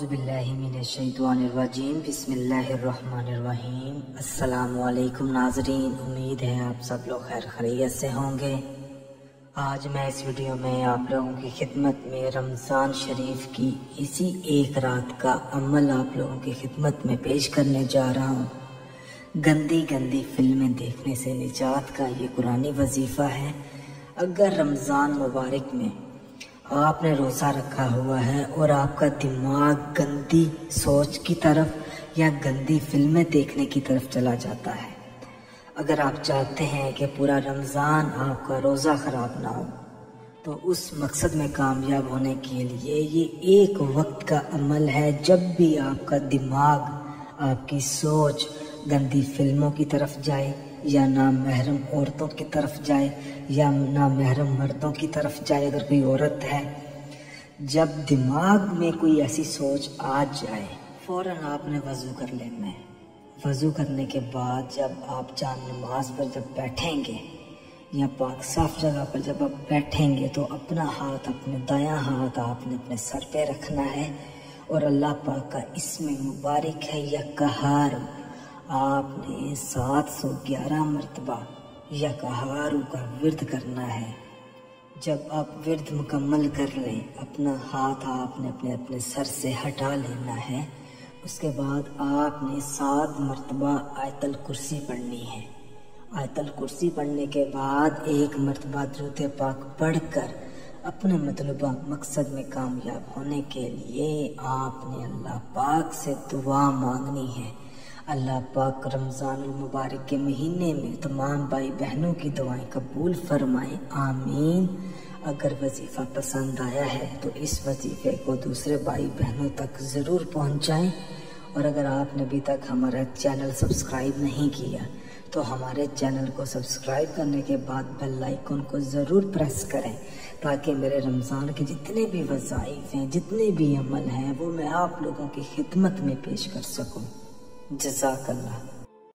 औज़ुबिल्लाहि मिनश्शैतानिर्रजीम बिस्मिल्लाहिर्रहमानिर्रहीम। अस्सलामु अलैकुम नाज़रीन, उम्मीद है आप सब लोग खैर खैरियत से होंगे। आज मैं इस वीडियो में आप लोगों की खिदमत में रमज़ान शरीफ की इसी एक रात का अमल आप लोगों की खिदमत में पेश करने जा रहा हूँ। गंदी गंदी फिल्में देखने से निजात का ये कुरानी वजीफ़ा है। अगर रमज़ान मुबारक में आपने रोज़ा रखा हुआ है और आपका दिमाग गंदी सोच की तरफ या गंदी फिल्में देखने की तरफ चला जाता है, अगर आप चाहते हैं कि पूरा रमज़ान आपका रोज़ा ख़राब ना हो, तो उस मकसद में कामयाब होने के लिए ये एक वक्त का अमल है। जब भी आपका दिमाग, आपकी सोच गंदी फिल्मों की तरफ जाए या नामहरम औरतों की तरफ जाए या नामहरम मर्दों की तरफ जाए, अगर कोई औरत है, जब दिमाग में कोई ऐसी सोच आ जाए, फ़ौरन आपने वज़ू कर लेना है। वज़ू करने के बाद जब आप जान नमाज पर जब बैठेंगे या पाक साफ जगह पर जब आप बैठेंगे, तो अपना हाथ, अपने दायां हाथ आपने अपने सर पे रखना है और अल्लाह पाक का इसमें मुबारक है या कहार आपने 711 मरतबा या कहारू का विर्द करना है। जब आप विर्द मुकम्मल कर लें, अपना हाथ आपने अपने अपने सर से हटा लेना है। उसके बाद आपने 7 मरतबा आयतल कुर्सी पढ़नी है। आयतल कुर्सी पढ़ने के बाद 1 मरतबा दुरूद पाक पढ़कर अपने मतलूबा मकसद में कामयाब होने के लिए आपने अल्लाह पाक से दुआ मांगनी है। अल्लाह पाक रमज़ानुल मुबारक के महीने में तमाम भाई बहनों की दुआएं कबूल फरमाएं, आमीन। अगर वजीफ़ा पसंद आया है तो इस वजीफ़े को दूसरे भाई बहनों तक ज़रूर पहुंचाएं। और अगर आपने अभी तक हमारा चैनल सब्सक्राइब नहीं किया तो हमारे चैनल को सब्सक्राइब करने के बाद बेल आइकन को ज़रूर प्रेस करें, ताकि मेरे रमज़ान के जितने भी वज़ाइफ हैं, जितने भी अमल हैं, वो मैं आप लोगों की खिदमत में पेश कर सकूं। जज़ाकल्लाह।